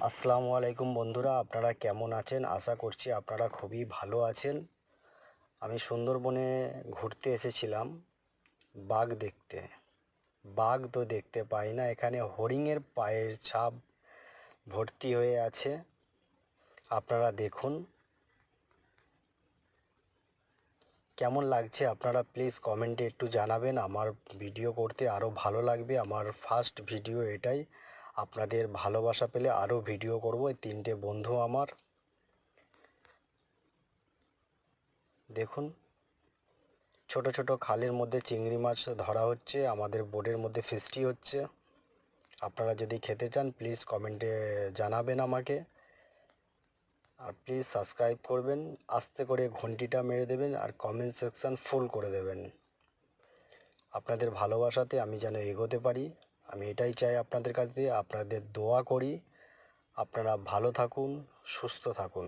আসসালামু আলাইকুম বন্ধুরা, আপনারা কেমন আছেন? আশা করছি আপনারা খুবই ভালো আছেন। আমি সুন্দরবনে ঘুরতে এসেছিলাম বাঘ দেখতে। বাঘ তো দেখতে পাই না, এখানে হরিণের পায়ের ছাপ ভর্তি হয়ে আছে। আপনারা দেখুন কেমন লাগছে, আপনারা প্লিজ কমেন্টে একটু জানাবেন। আমার ভিডিও করতে আরও ভালো লাগবে, আমার ফার্স্ট ভিডিও এটাই। আপনাদের ভালোবাসা পেলে আরও ভিডিও করব। এই তিনটে বন্ধু আমার, দেখুন ছোট ছোট খালের মধ্যে চিংড়ি মাছ ধরা হচ্ছে, আমাদের বোটের মধ্যে ফিস্টি হচ্ছে। আপনারা যদি খেতে চান প্লিজ কমেন্টে জানাবেন আমাকে, আর প্লিজ সাবস্ক্রাইব করবেন, আস্তে করে ঘন্টিটা মেরে দেবেন আর কমেন্ট সেকশন ফুল করে দেবেন। আপনাদের ভালোবাসাতে আমি যেন এগোতে পারি, আমি এটাই চাই আপনাদের কাছ দিয়ে। আপনাদের দোয়া করি, আপনারা ভালো থাকুন, সুস্থ থাকুন।